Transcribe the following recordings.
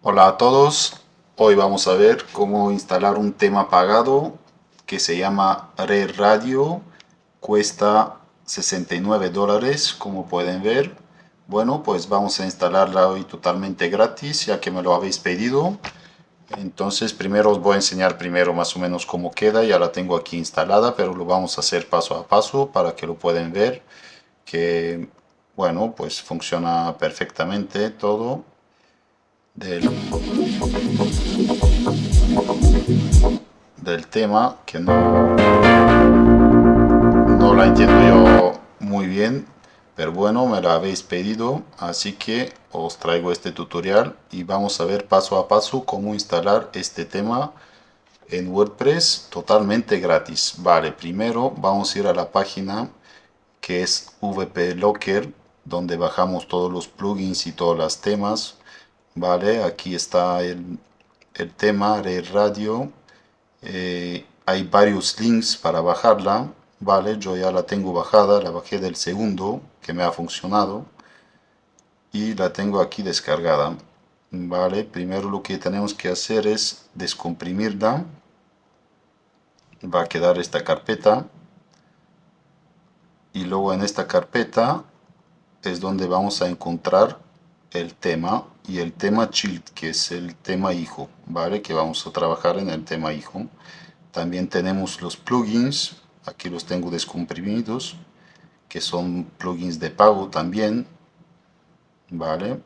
Hola a todos, hoy vamos a ver cómo instalar un tema pagado que se llama Red Radio, cuesta $69 como pueden ver. Bueno, pues vamos a instalarla hoy totalmente gratis ya que me lo habéis pedido. Entonces primero os voy a enseñar primero más o menos cómo queda, ya la tengo aquí instalada, pero lo vamos a hacer paso a paso para que lo puedan ver, que bueno, pues funciona perfectamente todo del tema que no la entiendo yo muy bien, pero bueno, me la habéis pedido, así que os traigo este tutorial y vamos a ver paso a paso cómo instalar este tema en WordPress totalmente gratis. Vale, primero vamos a ir a la página que es VP Locker, donde bajamos todos los plugins y todos los temas. Vale, aquí está el tema de radio. Hay varios links para bajarla, vale, yo ya la tengo bajada, la bajé del segundo que me ha funcionado y la tengo aquí descargada, vale. Primero lo que tenemos que hacer es descomprimirla, va a quedar esta carpeta y luego en esta carpeta es donde vamos a encontrar el tema y el tema child, que es el tema hijo, vale, que vamos a trabajar en el tema hijo. También tenemos los plugins, aquí los tengo descomprimidos, que son plugins de pago también, vale,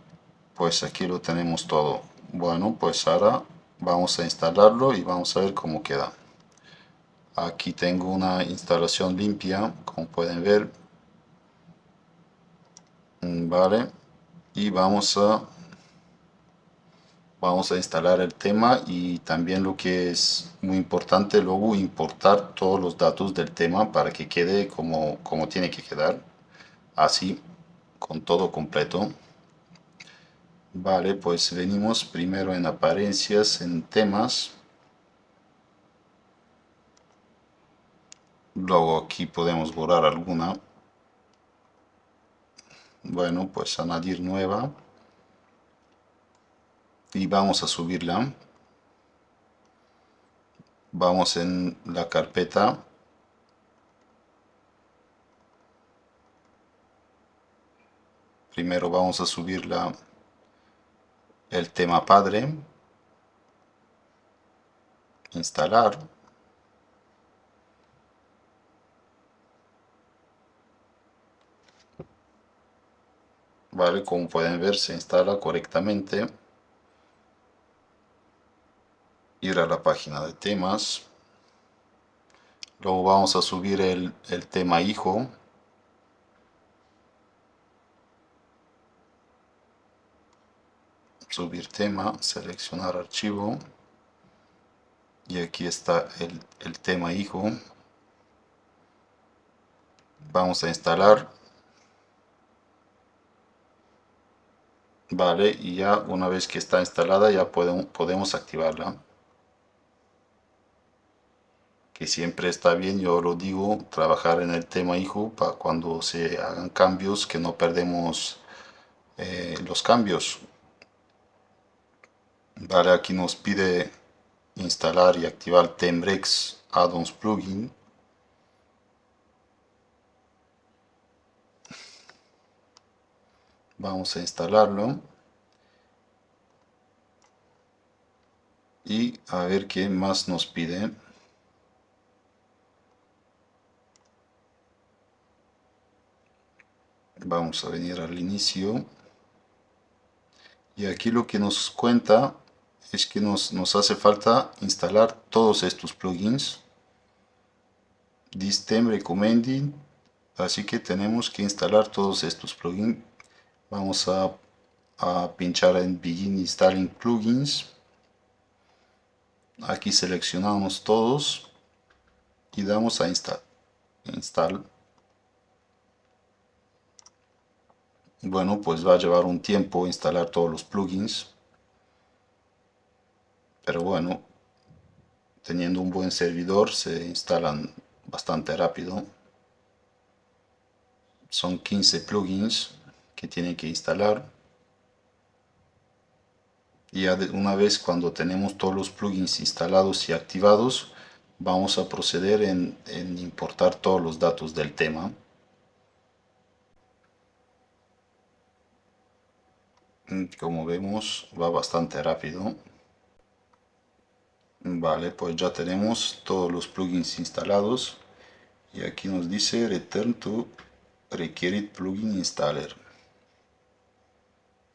pues aquí lo tenemos todo. Bueno, pues ahora vamos a instalarlo y vamos a ver cómo queda. Aquí tengo una instalación limpia, como pueden ver, vale, y vamos a instalar el tema y también lo que es muy importante luego importar todos los datos del tema para que quede como tiene que quedar, así con todo completo. Vale, pues venimos primero en apariencias, en temas, luego aquí podemos borrar alguna. Bueno, pues añadir nueva y vamos a subirla. Vamos en la carpeta, primero vamos a subirla el tema padre, instalar. Vale, como pueden ver se instala correctamente. Ir a la página de temas, luego vamos a subir el tema hijo, subir tema, seleccionar archivo y aquí está el tema hijo. Vamos a instalar, vale, y ya una vez que está instalada ya podemos activarla, que siempre está bien, yo lo digo, trabajar en el tema hijo para cuando se hagan cambios que no perdemos los cambios. Vale, aquí nos pide instalar y activar Tembrex Add-ons Plugin. Vamos a instalarlo y a ver qué más nos pide. Vamos a venir al inicio y aquí lo que nos cuenta es que nos hace falta instalar todos estos plugins. This theme recommending, así que tenemos que instalar todos estos plugins. Vamos a pinchar en Begin Installing Plugins. Aquí seleccionamos todos y damos a install. Bueno, pues va a llevar un tiempo instalar todos los plugins, pero bueno, teniendo un buen servidor se instalan bastante rápido. Son 15 plugins que tienen que instalar Y ya una vez cuando tenemos todos los plugins instalados y activados, vamos a proceder en importar todos los datos del tema. Como vemos, va bastante rápido. Vale, pues ya tenemos todos los plugins instalados y aquí nos dice Return to Required Plugin Installer.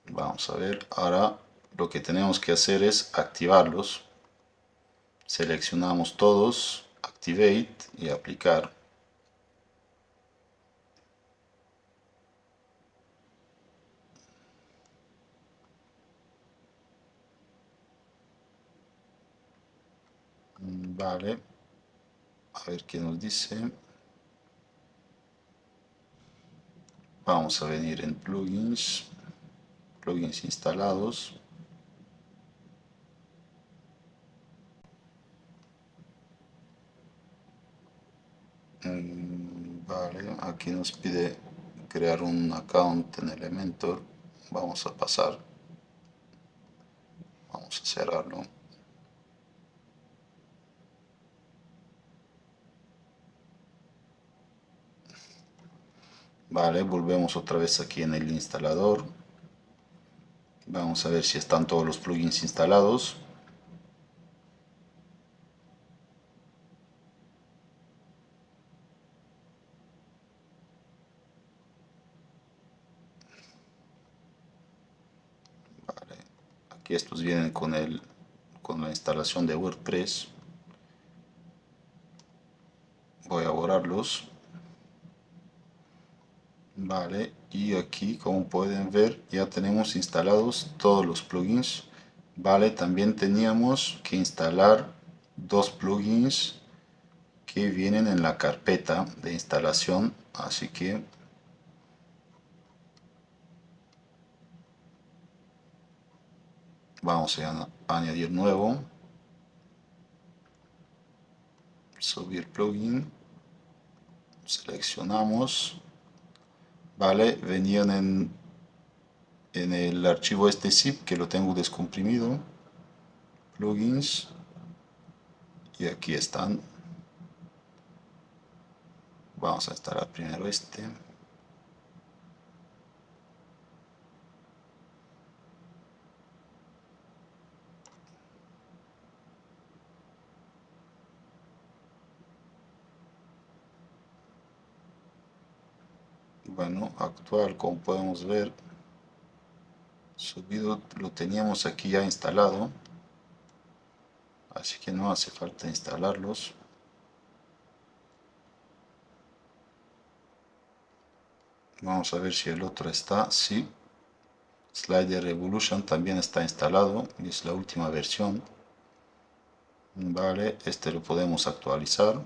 Vamos a ver, ahora lo que tenemos que hacer es activarlos. Seleccionamos todos, Activate y aplicar. Vale, a ver qué nos dice. Vamos a venir en plugins, plugins instalados. Vale, aquí nos pide crear un account en Elementor. Vamos a pasar, vamos a cerrarlo. Vale, volvemos otra vez aquí en el instalador. Vamos a ver si están todos los plugins instalados. Vale, aquí estos vienen con la instalación de WordPress. Voy a borrarlos. Vale, y aquí como pueden ver ya tenemos instalados todos los plugins. Vale, también teníamos que instalar dos plugins que vienen en la carpeta de instalación, así que vamos a añadir nuevo, subir plugin, seleccionamos. Vale, venían en el archivo este zip que lo tengo descomprimido, plugins, y aquí están. Vamos a instalar primero este. Bueno, actual, como podemos ver, subido, lo teníamos aquí ya instalado, así que no hace falta instalarlos. Vamos a ver si el otro está. Sí, Slider Revolution también está instalado y es la última versión. Vale, este lo podemos actualizar.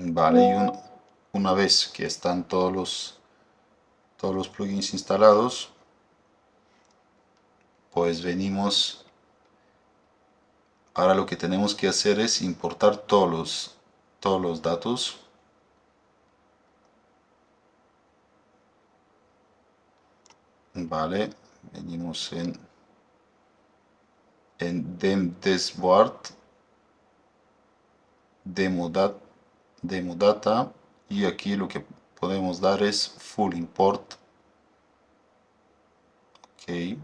Vale, y una vez que están todos los plugins instalados, pues venimos. Ahora lo que tenemos que hacer es importar todos los datos. Vale, venimos en Dashboard, Demo Data, y aquí lo que podemos dar es Full Import. Ok.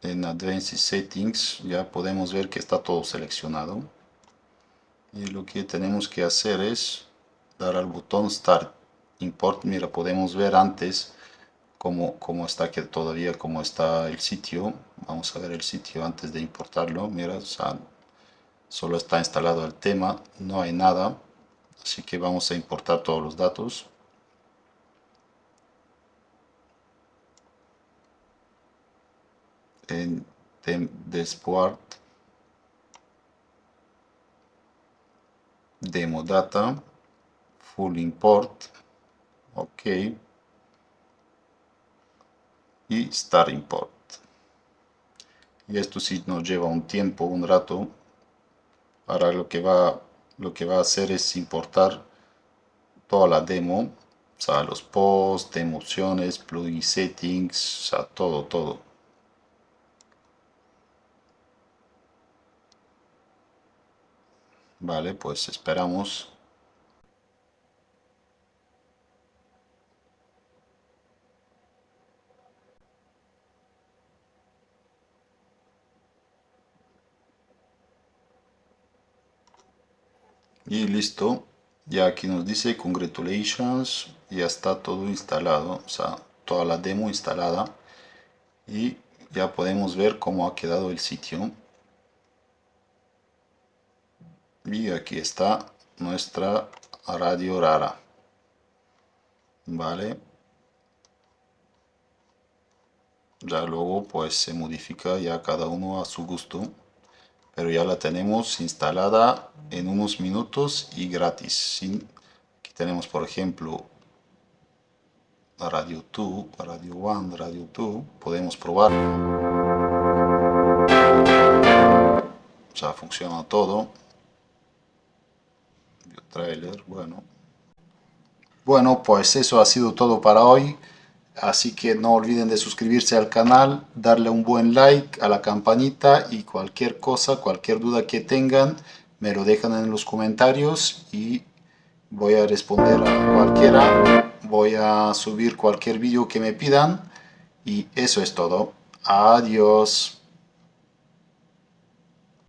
En Advanced Settings ya podemos ver que está todo seleccionado. Y lo que tenemos que hacer es dar al botón Start Import. Mira, podemos ver antes cómo está que todavía cómo está el sitio. Vamos a ver el sitio antes de importarlo. Mira, o sea, solo está instalado el tema, no hay nada. Así que vamos a importar todos los datos. En Dashboard, Demo Data, Full Import. Ok. Y Start Import. Y esto sí nos lleva un tiempo, un rato. Ahora lo que va a hacer es importar toda la demo. O sea, los posts, emociones, plugin settings, o sea, todo, todo. Vale, pues esperamos. Y listo. Ya aquí nos dice congratulations. Ya está todo instalado. O sea, toda la demo instalada. Y ya podemos ver cómo ha quedado el sitio. Y aquí está nuestra radio rara. Vale. Ya luego pues se modifica ya cada uno a su gusto. Pero ya la tenemos instalada en unos minutos y gratis. Aquí tenemos por ejemplo Radio 2, Radio 1, Radio 2. Podemos probar. O sea, funciona todo. Video trailer, bueno. Bueno, pues eso ha sido todo para hoy. Así que no olviden de suscribirse al canal, darle un buen like a la campanita y cualquier cosa, cualquier duda que tengan, me lo dejan en los comentarios y voy a responder a cualquiera. Voy a subir cualquier vídeo que me pidan y eso es todo. Adiós.